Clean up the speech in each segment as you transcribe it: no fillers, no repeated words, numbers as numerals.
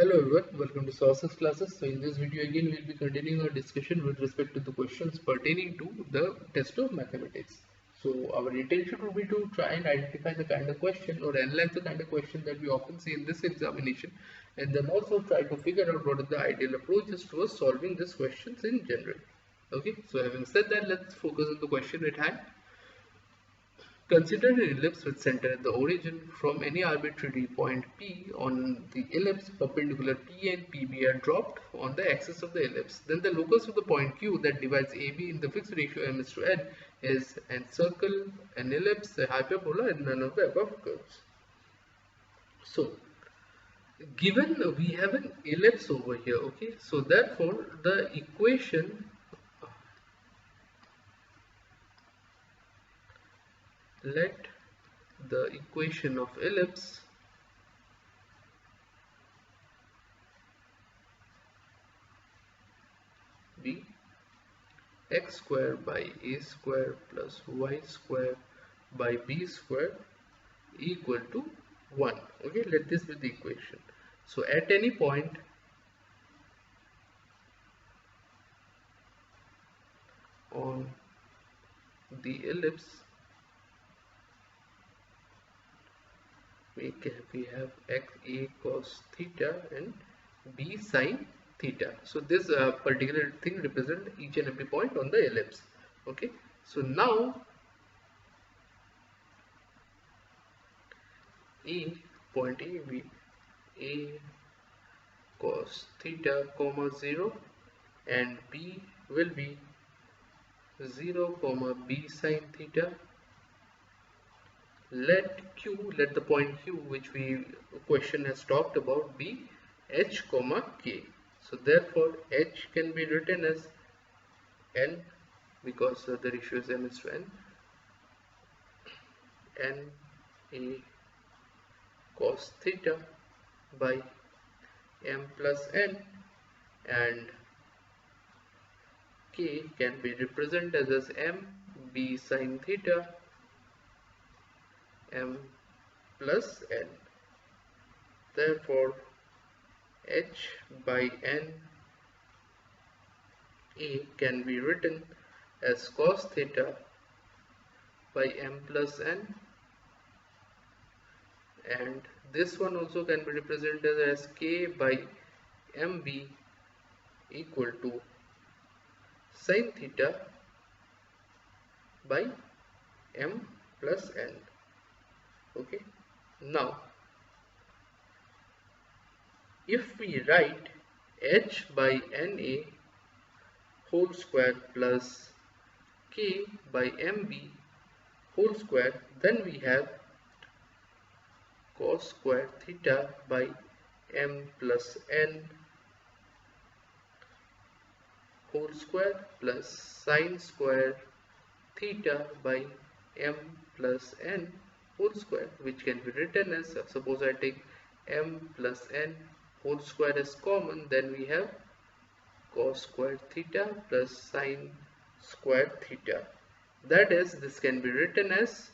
Hello everyone, welcome to Sources classes. So in this video again we will be continuing our discussion with respect to the questions pertaining to the test of mathematics. So our intention will be to try and identify the kind of question or analyze the kind of question that we often see in this examination, and then also try to figure out what is the ideal approaches towards solving these questions in general. Okay, so having said that, let's focus on the question at hand. Consider an ellipse with center at the origin. From any arbitrary point P on the ellipse, perpendicular P and PB are dropped on the axis of the ellipse. Then the locus of the point Q that divides AB in the fixed ratio m:/n is an circle, an ellipse, a hyperbola, and none of the above curves. So, given we have an ellipse over here, okay, so therefore the equation, let the equation of ellipse be x square by a square plus y square by b square equal to 1. Okay, let this be the equation. So at any point on the ellipse we have x a cos theta and b sin theta. So this particular thing represents each and every point on the ellipse. Okay, so now a point A be a cos theta comma 0 and b will be 0 comma b sin theta. Let the point Q, which we question has talked about, be h comma k. So therefore h can be written as n, because the ratio is m:/n, n a cos theta by m plus n, and k can be represented as m b sin theta m plus n. Therefore h by n a can be written as cos theta by m plus n, and this one also can be represented as k by mb equal to sin theta by m plus n. Okay, now if we write h by na whole square plus k by mb whole square, then we have cos square theta by m plus n whole square plus sin square theta by m plus n whole square, which can be written as, suppose I take m plus n whole square is common, then we have cos square theta plus sin square theta. That is, this can be written as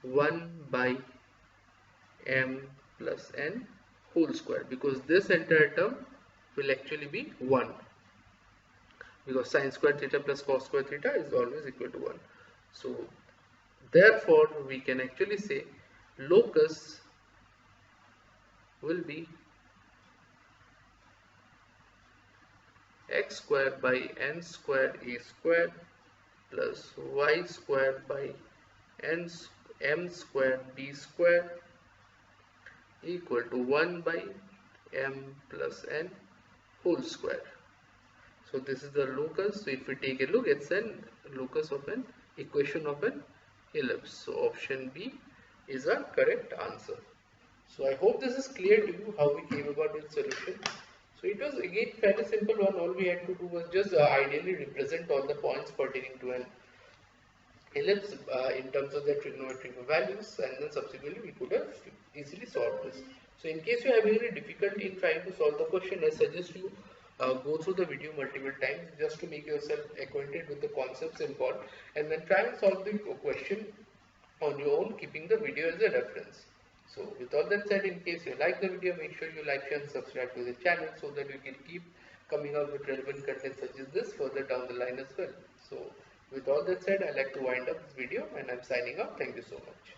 1 by m plus n whole square, because this entire term will actually be 1, because sin square theta plus cos square theta is always equal to 1. So therefore we can actually say locus will be x square by n square a square plus y square by m square b square equal to 1 by m plus n whole square. So this is the locus. So if we take a look, it's an locus of an equation of an ellipse. So option B is our correct answer. So I hope this is clear to you how we came about its solution. So it was again fairly simple one. All we had to do was just ideally represent all the points pertaining to an ellipse in terms of their trigonometric values, and then subsequently we could have easily solved this. So in case you have any difficulty in trying to solve the question, I suggest you go through the video multiple times just to make yourself acquainted with the concepts involved, and then try and solve the question on your own, keeping the video as a reference. So with all that said, in case you like the video, make sure you like, share and subscribe to the channel so that we can keep coming up with relevant content such as this further down the line as well. So with all that said, I like to wind up this video and I'm signing off. Thank you so much.